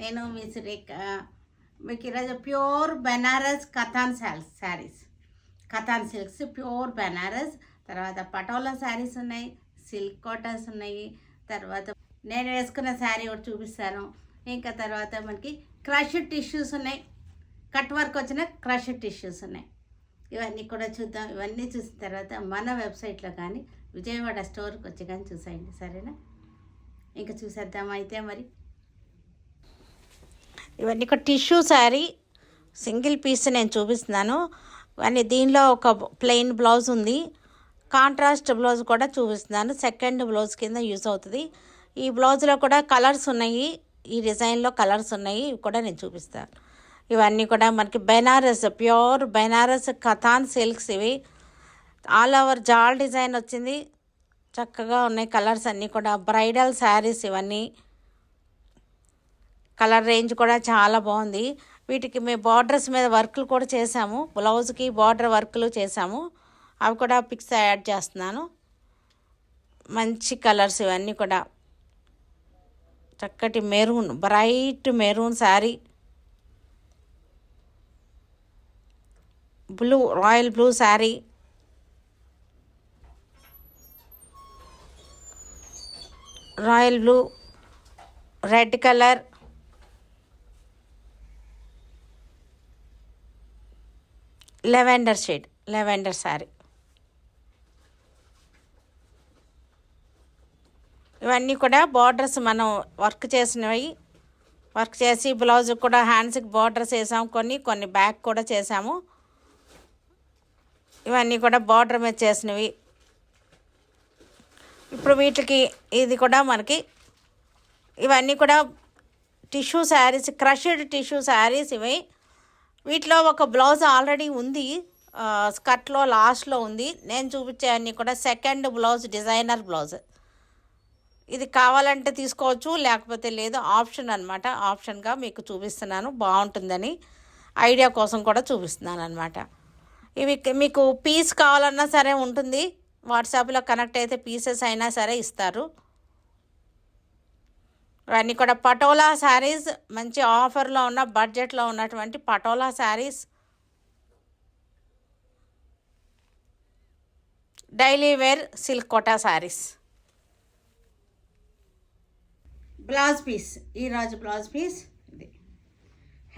నేను మీ సురేఖ. మీకు ఈరోజు pure Banaras Katan saris, Katan silks, pure Banaras. తర్వాత పటోలా శారీస్ ఉన్నాయి, సిల్క్ కాటన్స్ ఉన్నాయి. తర్వాత నేను వేసుకున్న శారీ ఒకటి చూపిస్తాను. ఇంకా తర్వాత మనకి క్రష్డ్ టిష్యూస్ ఉన్నాయి, కట్ వర్క్ వచ్చిన క్రష్డ్ టిష్యూస్ ఉన్నాయి. ఇవన్నీ కూడా చూద్దాం. ఇవన్నీ చూసిన తర్వాత మన వెబ్సైట్లో కానీ విజయవాడ స్టోర్కి వచ్చి కానీ చూసేయండి, సరేనా? ఇంకా చూసేద్దాం అయితే మరి. ఇవన్నీ ఒక టిష్యూ శారీ, సింగిల్ పీస్ నేను చూపిస్తున్నాను. కానీ దీనిలో ఒక ప్లెయిన్ బ్లౌజ్ ఉంది, కాంట్రాస్ట్ బ్లౌజ్ కూడా చూపిస్తున్నాను. సెకండ్ బ్లౌజ్ కింద యూజ్ అవుతుంది. ఈ బ్లౌజ్లో కూడా కలర్స్ ఉన్నాయి, ఈ డిజైన్లో కలర్స్ ఉన్నాయి, ఇవి కూడా నేను చూపిస్తాను. ఇవన్నీ కూడా మనకి బెనారస్, ప్యూర్ బెనారస్ కథాన్ సిల్క్స్. ఇవి ఆల్ ఓవర్ జాల్ డిజైన్ వచ్చింది, చక్కగా ఉన్నాయి. కలర్స్ అన్నీ కూడా బ్రైడల్ శారీస్. ఇవన్నీ కలర్ రేంజ్ కూడా చాలా బాగుంది. వీటికి మేము బార్డర్స్ మీద వర్క్లు కూడా చేసాము, బ్లౌజ్కి బార్డర్ వర్క్లు చేసాము, అవి కూడా పిక్స్ యాడ్ చేస్తున్నాను. మంచి కలర్స్ ఇవన్నీ కూడా. చక్కటి maroon, bright maroon sari, blue, royal blue sari, royal blue, red colour, lavender shade, lavender sari. ఇవన్నీ కూడా బార్డర్స్ మనం వర్క్ చేసినవి, వర్క్ చేసి బ్లౌజ్ కూడా హ్యాండ్స్కి బార్డర్స్ వేసాము, కొన్ని బ్యాక్ కూడా చేసాము. ఇవన్నీ కూడా బార్డర్ మీద చేసినవి. ఇప్పుడు వీటికి ఇది కూడా మనకి ఇవన్నీ కూడా tissue saris, crushed tissue saris ఇవి. వీటిలో ఒక బ్లౌజ్ ఆల్రెడీ ఉంది, స్కర్ట్లో లాస్ట్లో ఉంది. నేను చూపించే అన్నీ కూడా సెకండ్ బ్లౌజ్, డిజైనర్ బ్లౌజ్. ఇది కావాలంటే తీసుకోవచ్చు, లేకపోతే లేదు, ఆప్షన్ అనమాట. ఆప్షన్గా మీకు చూపిస్తున్నాను, బాగుంటుందని ఐడియా కోసం కూడా చూపిస్తున్నాను అనమాట. ఇవి మీకు పీస్ కావాలన్నా సరే ఉంటుంది, వాట్సాప్లో కనెక్ట్ అయితే పీసెస్ అయినా సరే ఇస్తారు. ఇవన్నీ కూడా పటోలా శారీస్, మంచి ఆఫర్లో ఉన్న బడ్జెట్లో ఉన్నటువంటి patola saris. Daily wear silk Kota saris. Blouse piece, ఈరోజు బ్లౌజ్ పీస్ ఇది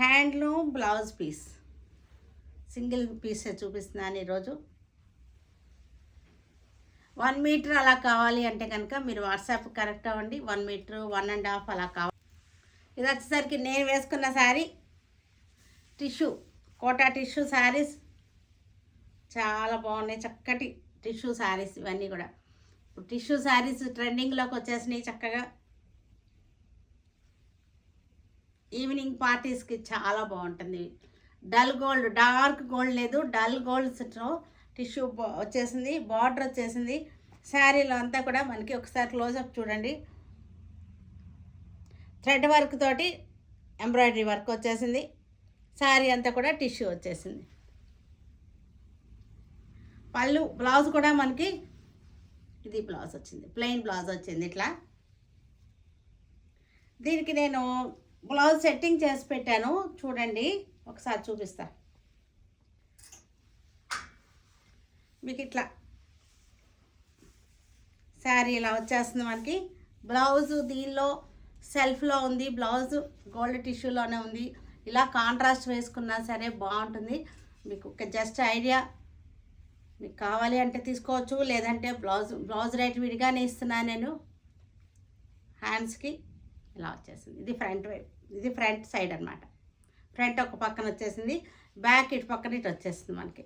హ్యాండ్లూమ్ బ్లౌజ్ పీస్, సింగిల్ పీసే చూపిస్తున్నాను ఈరోజు. 1 మీటర్ అలా కావాలి అంటే కనుక మీరు వాట్సాప్ కరెక్ట్ అవ్వండి. 1 మీటర్, 1.5 అలా కావాలి. ఇది వచ్చేసరికి నేను వేసుకున్న శారీ టిష్యూ, కోటా టిష్యూ శారీస్ చాలా బాగున్నాయి, చక్కటి టిష్యూ శారీస్. ఇవన్నీ కూడా టిష్యూ శారీస్ ట్రెండింగ్లోకి వచ్చేసినాయి చక్కగా. ఈవినింగ్ పార్టీస్కి చాలా బాగుంటుంది. డల్ గోల్డ్, డార్క్ గోల్డ్ లేదు, డల్ గోల్డ్స్తో టిష్యూ వచ్చేసింది, బార్డర్ వచ్చేసింది. శారీలో అంతా కూడా మనకి ఒకసారి క్లోజప్ చూడండి. థ్రెడ్ వర్క్ తోటి ఎంబ్రాయిడరీ వర్క్ వచ్చేసింది. శారీ అంతా కూడా టిష్యూ వచ్చేసింది. పళ్ళు, బ్లౌజ్ కూడా మనకి ఇది బ్లౌజ్ వచ్చింది, ప్లెయిన్ బ్లౌజ్ వచ్చింది ఇట్లా. దీనికి నేను బ్లౌజ్ సెట్టింగ్ చేసి పెట్టాను, చూడండి ఒకసారి చూపిస్తా మీకు. ఇట్లా శారీ ఇలా వచ్చేస్తుంది మనకి. బ్లౌజ్ దీనిలో సెల్ఫ్లో ఉంది, బ్లౌజ్ గోల్డ్ టిష్యూలోనే ఉంది. ఇలా కాంట్రాస్ట్ వేసుకున్నా సరే బాగుంటుంది. మీకు ఒక జస్ట్ ఐడియా, మీకు కావాలి అంటే తీసుకోవచ్చు, లేదంటే బ్లౌజ్ రేట్ విడిగానే ఇస్తున్నాను నేను. హ్యాండ్స్కి ఇలా వచ్చేసింది. ఇది ఫ్రంట్ వైపు, ఇది ఫ్రంట్ సైడ్ అనమాట. ఫ్రంట్ ఒక పక్కన వచ్చేసింది, బ్యాక్ ఇటు పక్కన ఇటు వచ్చేస్తుంది మనకి.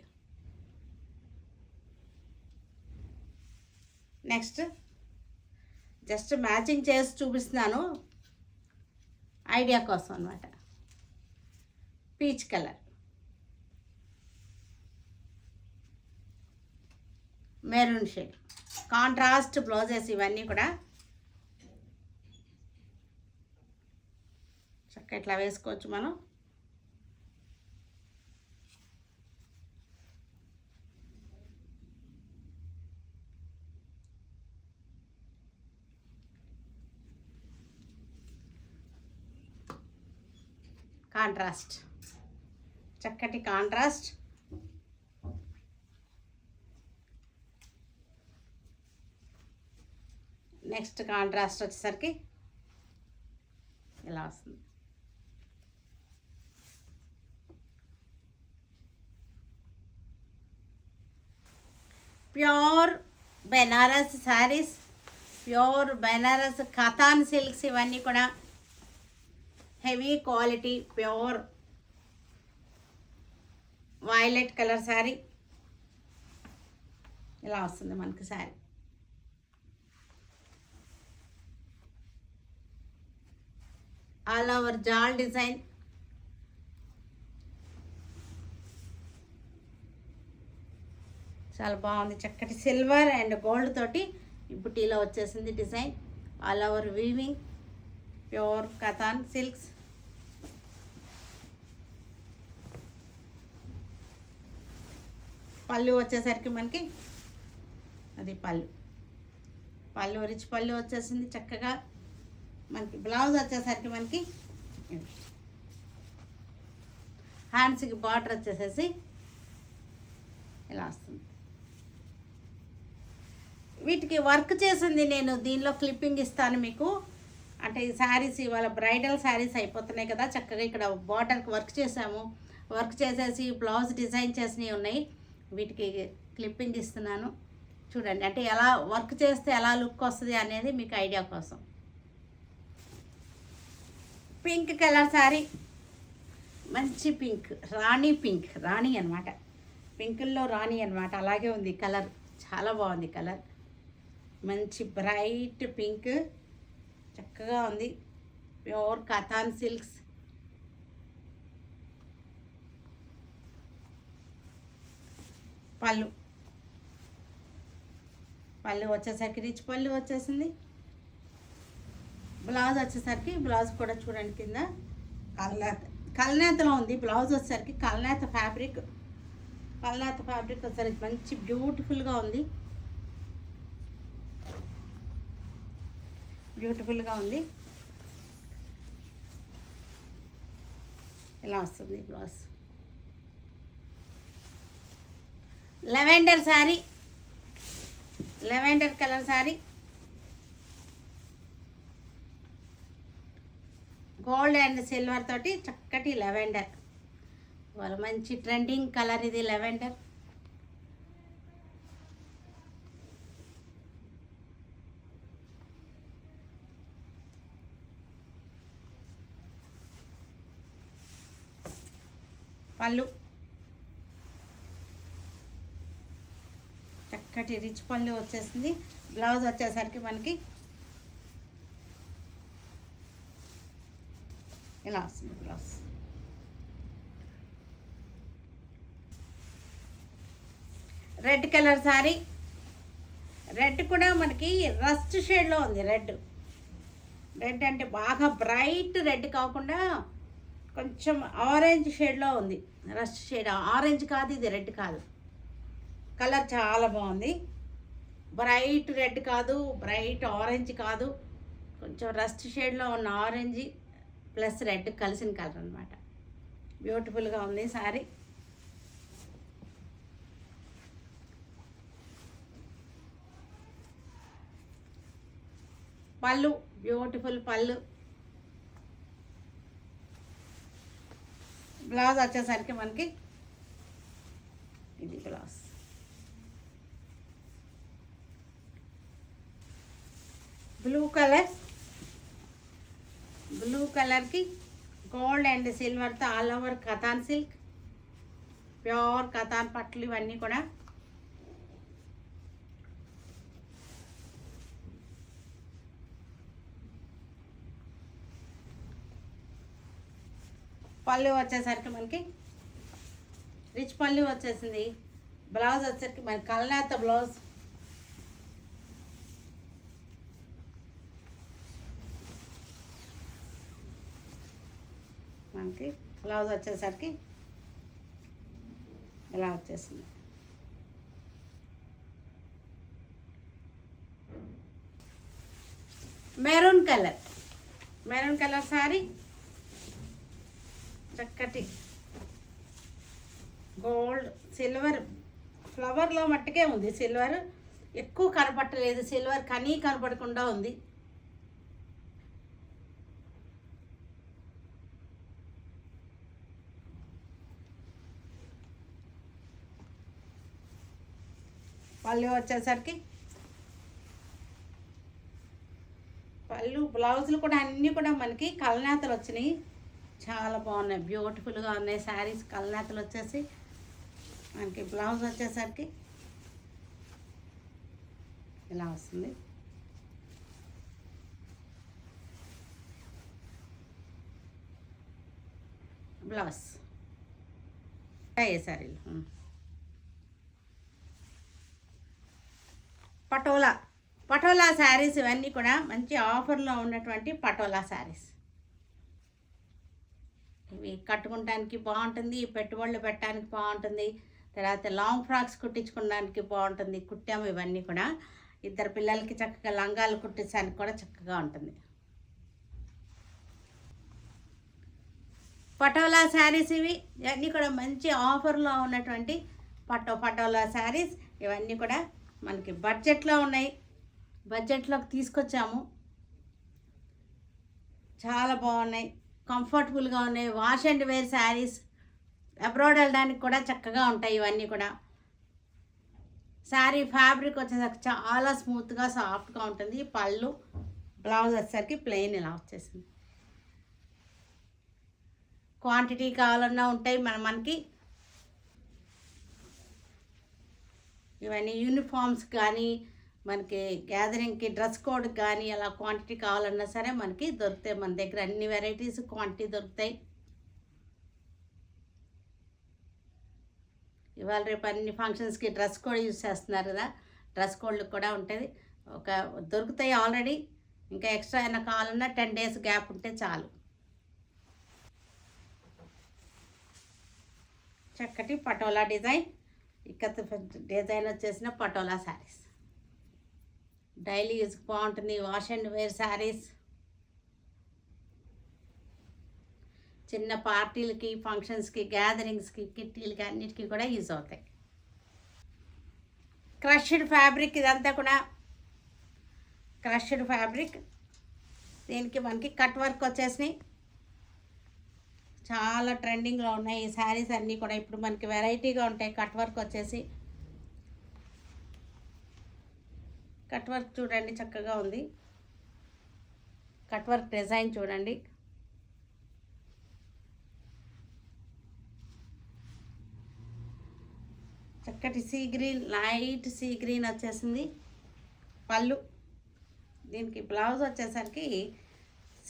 నెక్స్ట్ జస్ట్ మ్యాచింగ్ చేసి చూపిస్తున్నాను ఐడియా కోసం అనమాట. Peach colour, maroon shade, contrast blouses ఇవన్నీ కూడా చక్కగా ఇట్లా వేసుకోవచ్చు మనం. కాంట్రాస్ట్, చక్కటి కాంట్రాస్ట్. నెక్స్ట్ కాంట్రాస్ట్ వచ్చేసరికి ఇలా వస్తుంది. Pure Banaras saris, pure Banaras Katan silks, ఇవన్నీ కూడా heavy quality pure violet colour sari ఇలా వస్తుంది మనకి sari. All over jaal design, చాలా బాగుంది. చక్కటి సిల్వర్ అండ్ గోల్డ్ తోటి బుటీలో వచ్చేసింది design. All over weaving, pure Katan silks. పళ్ళు వచ్చేసరికి మనకి అది పళ్ళు రిచ్ పళ్ళు వచ్చేసింది చక్కగా. మనకి బ్లౌజ్ వచ్చేసరికి మనకి హ్యాండ్స్కి బార్డర్ వచ్చేసేసి ఇలా వస్తుంది. వీటికి వర్క్ చేసింది నేను దీనిలో క్లిప్పింగ్ ఇస్తాను మీకు. అంటే ఈ శారీస్ ఇవాళ బ్రైడల్ శారీస్ అయిపోతున్నాయి కదా, చక్కగా ఇక్కడ బార్డర్కి వర్క్ చేసాము. వర్క్ చేసేసి బ్లౌజ్ డిజైన్ చేసినవి ఉన్నాయి, వీటికి క్లిప్పింగ్ ఇస్తున్నాను చూడండి. అంటే ఎలా వర్క్ చేస్తే ఎలా లుక్ వస్తుంది అనేది మీకు ఐడియా కోసం. పింక్ కలర్ శారీ, మంచి పింక్, రాణి అనమాట. పింకుల్లో రాణి అనమాట, అలాగే ఉంది కలర్, చాలా బాగుంది కలర్. మంచి బ్రైట్ పింక్, చక్కగా ఉంది. Pure Katan silks. పళ్ళు వచ్చేసరికి రిచ్ పళ్ళు వచ్చేసింది. బ్లౌజ్ వచ్చేసరికి బ్లౌజ్ కూడా చూడండి కింద కల్నేతలో ఉంది. బ్లౌజ్ వచ్చేసరికి కల్నేత ఫ్యాబ్రిక్ వచ్చేసరికి మంచి బ్యూటిఫుల్గా ఉంది. ఇలా వస్తుంది blouse. Lavender sari, lavender colour sari, gold and silver తోటి చక్కటి లెవెండర్. వాళ్ళ మంచి ట్రెండింగ్ కలర్ ఇది లెవెండర్. పళ్ళు చక్కటి రిచ్ పళ్ళు వచ్చేసింది. బ్లౌజ్ వచ్చేసరికి మనకి ఇలా వస్తుంది blouse. Red colour sari, red కూడా మనకి రస్ట్ షేడ్లో ఉంది. రెడ్ అంటే బాగా బ్రైట్ రెడ్ కాకుండా కొంచెం ఆరెంజ్ షేడ్లో ఉంది. రస్ట్ షేడ్, ఆరెంజ్ కాదు ఇది, రెడ్ కాదు. కలర్ చాలా బాగుంది. బ్రైట్ రెడ్ కాదు, బ్రైట్ ఆరెంజ్ కాదు, కొంచెం రస్ట్ షేడ్లో ఉన్న ఆరెంజ్ ప్లస్ రెడ్ కలిసిన కలర్ అనమాట. బ్యూటిఫుల్గా ఉంది శారీ. పళ్ళు బ్యూటిఫుల్ పళ్ళు. బ్లౌజ్ వచ్చేసరికి మనకి ఇది బ్లౌజ్. బ్లూ కలర్కి గోల్డ్ అండ్ సిల్వర్తో all over Katan silk, pure Katan పట్లు ఇవన్నీ కూడా. పళ్ళు వచ్చేసరికి మనకి రిచ్ పళ్ళు వచ్చేసింది. బ్లౌజ్ వచ్చేసరికి మనకి కల్నేత బ్లౌజ్. మనకి బ్లౌజ్ వచ్చేసరికి ఇలా వచ్చేసింది. మెరూన్ కలర్ శారీ, చక్కటి గోల్డ్ సిల్వర్ ఫ్లవర్లో మట్టుకే ఉంది. సిల్వర్ ఎక్కువ కనపట్టలేదు, సిల్వర్ కనపడకుండా ఉంది. పళ్ళు వచ్చేసరికి పళ్ళు బ్లౌజులు కూడా అన్నీ కూడా మనకి కలనేతలు వచ్చినాయి, చాలా బాగున్నాయి, బ్యూటిఫుల్గా ఉన్నాయి శారీస్. కలనేతలు వచ్చేసి మనకి బ్లౌజ్ వచ్చేసరికి ఇలా వస్తుంది. బ్లౌజ్ ఏ శారీలు పటోలా శారీస్ ఇవన్నీ కూడా మంచి ఆఫర్లో ఉన్నటువంటి పటోలా శారీస్. ఇవి కట్టుకోవడానికి బాగుంటుంది, పెట్టుబడులు పెట్టడానికి బాగుంటుంది, తర్వాత లాంగ్ ఫ్రాక్స్ కుట్టించుకోవడానికి బాగుంటుంది. కుట్టాము ఇవన్నీ కూడా, ఇద్దరు పిల్లలకి చక్కగా లంగాలు కుట్టించడానికి కూడా చక్కగా ఉంటుంది. పటోలా శారీస్ ఇవన్నీ కూడా మంచి ఆఫర్లో ఉన్నటువంటి పటోలా శారీస్. ఇవన్నీ కూడా మనకి బడ్జెట్లో ఉన్నాయి, బడ్జెట్లోకి తీసుకొచ్చాము. చాలా బాగున్నాయి, కంఫర్టబుల్గా ఉన్నాయి. Wash and wear saris, abroad వెళ్ళడానికి కూడా చక్కగా ఉంటాయి ఇవన్నీ కూడా. శారీ ఫ్యాబ్రిక్ వచ్చేసరికి చాలా స్మూత్గా సాఫ్ట్గా ఉంటుంది. పళ్ళు బ్లౌజ్ వచ్చేసరికి ప్లెయిన్ ఇలా వచ్చేసింది. క్వాంటిటీ కావాలన్నా ఉంటాయి మనకి. ఇవన్నీ యూనిఫామ్స్ కానీ మనకి గ్యాదరింగ్కి డ్రెస్ కోడ్ కానీ అలా క్వాంటిటీ కావాలన్నా సరే మనకి దొరుకుతాయి. మన దగ్గర అన్ని వెరైటీస్ క్వాంటిటీ దొరుకుతాయి. ఇవాళ రేపు అన్ని ఫంక్షన్స్కి డ్రెస్ కోడ్ యూజ్ చేస్తున్నారు కదా, డ్రెస్ కోడ్లు కూడా ఉంటుంది. దొరుకుతాయి ఆల్రెడీ. ఇంకా ఎక్స్ట్రా అయినా కావాలన్నా 10 days గ్యాప్ ఉంటే చాలు. చక్కటి పటోలా డిజైన్, ఇక్కత్ డిజైన్ వచ్చేసిన పటోలా శారీస్. డైలీ యూజ్కి బాగుంటుంది. వాష్ అండ్ వేర్ శారీస్, చిన్న పార్టీలకి, ఫంక్షన్స్కి, గ్యాదరింగ్స్కి, కిట్టీలకి అన్నిటికీ కూడా యూజ్ అవుతాయి. క్రష్డ్ ఫ్యాబ్రిక్, ఇదంతా కూడా క్రష్డ్ ఫ్యాబ్రిక్. దీనికి మనకి కట్ వర్క్ వచ్చేసినాయి. చాలా ట్రెండింగ్లో ఉన్నాయి ఈ శారీస్ అన్నీ కూడా. ఇప్పుడు మనకి వెరైటీగా ఉంటాయి. కట్ వర్క్ వచ్చేసి కట్ వర్క్ చూడండి, చక్కగా ఉంది. కట్ వర్క్ డిజైన్ చూడండి. చక్కటి sea green, light sea green వచ్చేసింది పళ్ళు. దీనికి బ్లౌజ్ వచ్చేసరికి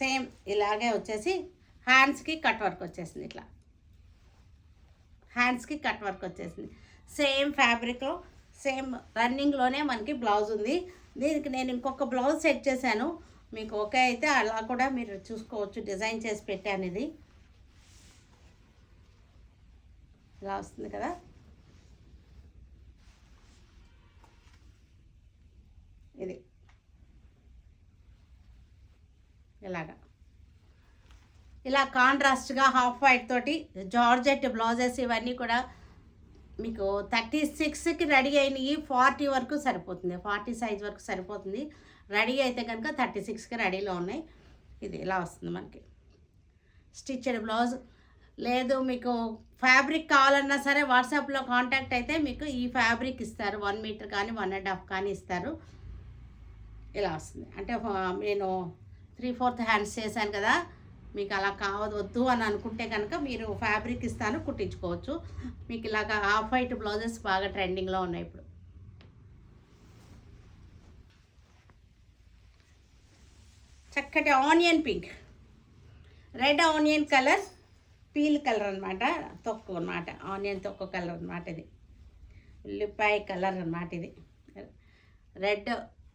సేమ్ ఇలాగే వచ్చేసి హ్యాండ్స్కి కట్ వర్క్ వచ్చేసింది. ఇట్లా హ్యాండ్స్కి కట్ వర్క్ వచ్చేసింది. సేమ్ ఫ్యాబ్రిక్లో, సేమ్ రన్నింగ్లోనే మనకి బ్లౌజ్ ఉంది. దీనికి నేను ఇంకొక బ్లౌజ్ సెట్ చేశాను. మీకు ఓకే అయితే అలా కూడా మీరు చూసుకోవచ్చు. డిజైన్ చేసి పెట్టాను. ఇది ఇలా వస్తుంది కదా. ఇది ఇలా కాంట్రాస్ట్గా హాఫ్ వైట్ తోటి జార్జెట్ బ్లౌజెస్ ఇవన్నీ కూడా మీకు 36కి రెడీ అయినవి 40 వరకు సరిపోతుంది. 40 సైజ్ వరకు సరిపోతుంది. రెడీ అయితే కనుక 36కి రెడీలో ఉన్నాయి. ఇది ఇలా వస్తుంది మనకి స్టిచ్డ్ బ్లౌజ్. లేదు మీకు ఫ్యాబ్రిక్ కావాలన్నా సరే వాట్సాప్లో కాంటాక్ట్ అయితే మీకు ఈ ఫ్యాబ్రిక్ ఇస్తారు. 1 మీటర్ కానీ 1.5 కానీ ఇస్తారు. ఇలా వస్తుంది. అంటే నేను 3/4 హ్యాండ్స్ చేశాను కదా, మీకు అలా వద్దు అని అనుకుంటే కనుక మీరు ఫ్యాబ్రిక్ ఇస్తాను, కుట్టించుకోవచ్చు. మీకు ఇలాగ హాఫ్ వైట్ బ్లౌజెస్ బాగా ట్రెండింగ్లో ఉన్నాయి ఇప్పుడు. చక్కటి onion pink, red onion colour, peel colour అనమాట, తొక్కు అనమాట, ఆనియన్ తొక్కు కలర్ అనమాట. ఇది ఉల్లిపాయ కలర్ అనమాట. ఇది రెడ్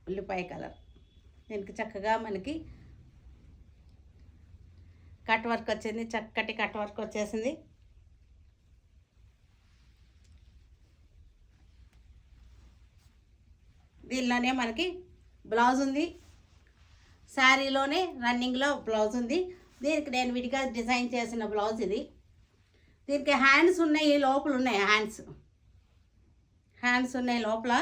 ఉల్లిపాయ కలర్. దీనికి చక్కగా మనకి కట్ వర్క్ వచ్చింది. చక్కటి కట్ వర్క్ వచ్చేసింది. దీనిలోనే మనకి బ్లౌజ్ ఉంది. శారీలోనే రన్నింగ్లో బ్లౌజ్ ఉంది. దీనికి నేను విడిగా డిజైన్ చేసిన బ్లౌజ్ ఇది. దీనికి హ్యాండ్స్ ఉన్నాయి, లోపల ఉన్నాయి హ్యాండ్స్ ఉన్నాయి లోపల.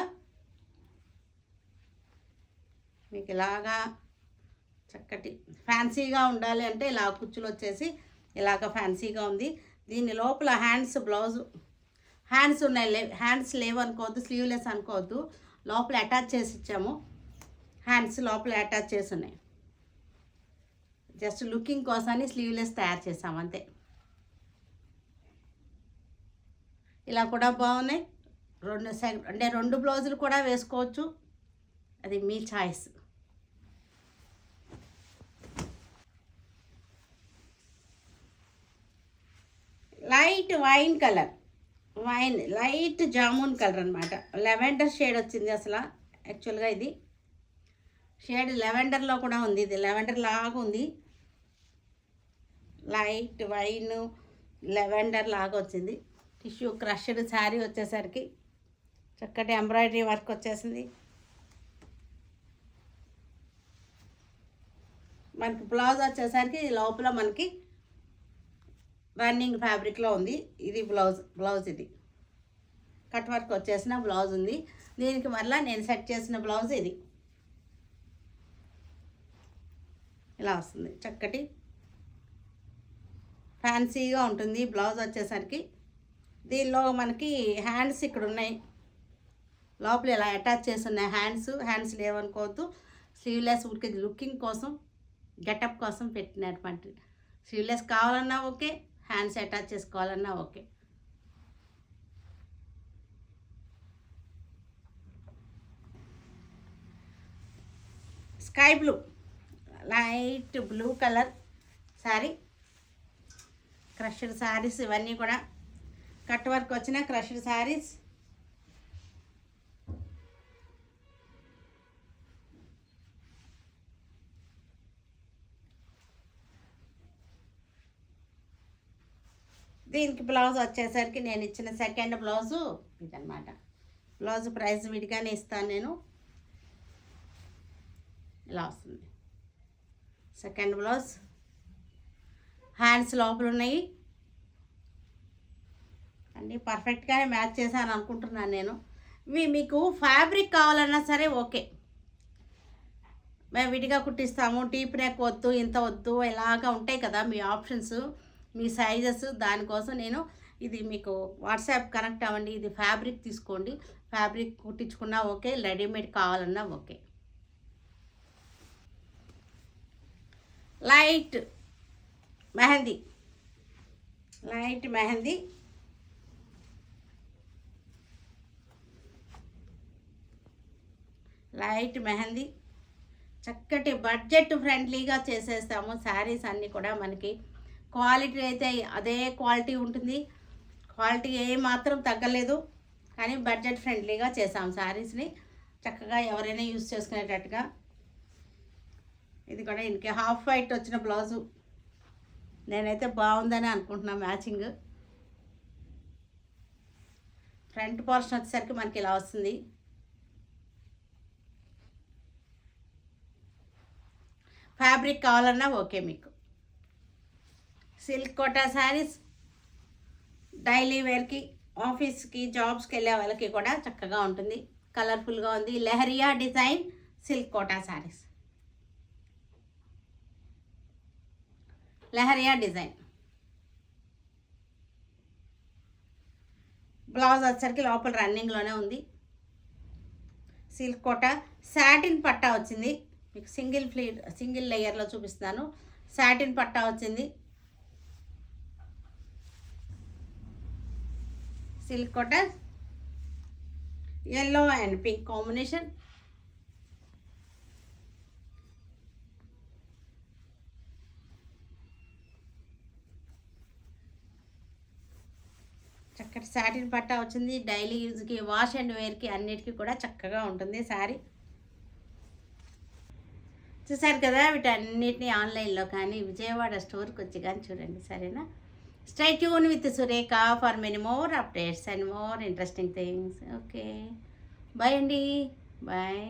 మీకు ఇలాగా చక్కటి ఫ్యాన్సీగా ఉండాలి అంటే ఇలా కుచ్చులు వచ్చేసి ఇలాగ ఫ్యాన్సీగా ఉంది. దీని లోపల బ్లౌజు హ్యాండ్స్ ఉన్నాయి, హ్యాండ్స్ లేవు అనుకోవద్దు, స్లీవ్లెస్ అనుకోవద్దు, లోపల అటాచ్ చేసి ఇచ్చాము. హ్యాండ్స్ లోపల అటాచ్ చేసి ఉన్నాయి. జస్ట్ లుకింగ్ కోసమని స్లీవ్లెస్ తయారు చేసాం అంతే. ఇలా కూడా బాగున్నాయి. రెండు బ్లౌజులు కూడా వేసుకోవచ్చు, అది మీ choice. Light wine colour, light jamun colour అనమాట. లెవెండర్ షేడ్ వచ్చింది అసలు. యాక్చువల్గా ఇది షేడ్ లెవెండర్లో కూడా ఉంది, ఇది లెవెండర్ లాగా ఉంది. లైట్ వైన్ లెవెండర్ లాగా వచ్చింది. టిష్యూ క్రష్డ్ శారీ వచ్చేసరికి చక్కటి ఎంబ్రాయిడరీ వర్క్ వచ్చేసింది. మనకి బ్లౌజ్ వచ్చేసరికి లోపల మనకి రన్నింగ్ ఫ్యాబ్రిక్లో ఉంది. ఇది బ్లౌజ్ ఇది కట్ వర్క్ వచ్చేసిన బ్లౌజ్ ఉంది. దీనికి మళ్ళీ నేను సెట్ చేసిన బ్లౌజ్ ఇది ఇలా వస్తుంది. చక్కటి ఫ్యాన్సీగా ఉంటుంది బ్లౌజ్ వచ్చేసరికి. దీనిలో మనకి హ్యాండ్స్ ఇక్కడ ఉన్నాయి, లోపల ఇలా అటాచ్ చేసి ఉన్నాయి. హ్యాండ్స్ లేవనుకోవద్దు, స్లీవ్లెస్ ఊరికి లుకింగ్ కోసం గెటప్ కోసం పెట్టినటువంటి. స్లీవ్లెస్ కావాలన్నా ఓకే, హ్యాండ్స్ అటాచ్ చేసుకోవాలన్నా okay. Sky blue, light blue colour sari. Crushed saris ఇవన్నీ కూడా కట్ వర్క్ వచ్చిన క్రష్డ్ శారీస్. దీనికి బ్లౌజ్ వచ్చేసరికి నేను ఇచ్చిన సెకండ్ బ్లౌజు ఇదనమాట. బ్లౌజ్ ప్రైస్ విడిగానే ఇస్తాను నేను. ఇలా వస్తుంది సెకండ్ బ్లౌజ్. హ్యాండ్స్ లోపల ఉన్నాయి, అన్నీ పర్ఫెక్ట్గానే మ్యాచ్ చేశాను అనుకుంటున్నాను నేను. ఇవి మీకు ఫ్యాబ్రిక్ కావాలన్నా సరే ఓకే, మేము విడిగా కుట్టిస్తాము. డీప్ నెక్ వద్దు, ఇంత వద్దు, ఇలాగా ఉంటాయి కదా మీ ఆప్షన్స్, మీ సైజెస్. దానికోసం నేను ఇది మీకు వాట్సాప్ కనెక్ట్ అవ్వండి, ఇది ఫ్యాబ్రిక్ తీసుకోండి. ఫ్యాబ్రిక్ కుట్టించుకున్నా ఓకే, రెడీమేడ్ కావాలన్నా okay. Light mehndi, light mehndi చక్కటి బడ్జెట్ ఫ్రెండ్లీగా చేసేస్తాము. శారీస్ అన్నీ కూడా మనకి క్వాలిటీ అయితే అదే క్వాలిటీ ఉంటుంది, క్వాలిటీ ఏమాత్రం తగ్గలేదు. కానీ బడ్జెట్ ఫ్రెండ్లీగా చేసాం శారీస్ని, చక్కగా ఎవరైనా యూజ్ చేసుకునేటట్టుగా. ఇది కూడా ఇంకే హాఫ్ వైట్ వచ్చిన బ్లౌజు, నేనైతే బాగుందని అనుకుంటున్నా. మ్యాచింగ్ ఫ్రంట్ పోర్షన్ వచ్చేసరికి మనకి ఇలా వస్తుంది. ఫ్యాబ్రిక్ కావాలన్నా ఓకే మీకు. సిల్క్ కోటా శారీస్ డైలీ వేర్కి, ఆఫీస్కి, జాబ్స్కి వెళ్ళే వాళ్ళకి కూడా చక్కగా ఉంటుంది. కలర్ఫుల్గా ఉంది. Leheriya design silk Kota saris, leheriya design. Blouse వచ్చేసరికి లోపల రన్నింగ్లోనే ఉంది. సిల్క్ కోటా సాటిన్ పట్టా వచ్చింది మీకు. సింగిల్ లేయర్లో చూపిస్తున్నాను. సాటిన్ పట్టా వచ్చింది. Silk Kota yellow and pink combination. చక్కటి సాటిన్ పట్టా వచ్చింది. డైలీ యూజ్కి, వాష్ అండ్ వేర్కి అన్నిటికీ కూడా చక్కగా ఉంటుంది శారీ. చూసారు కదా, వీటన్నిటిని ఆన్లైన్లో కానీ విజయవాడ స్టోర్కి వచ్చి కానీ చూడండి, సరేనా? Stay tuned with Surekha for many more updates and more interesting things. Okay. Bye, Andy. Bye.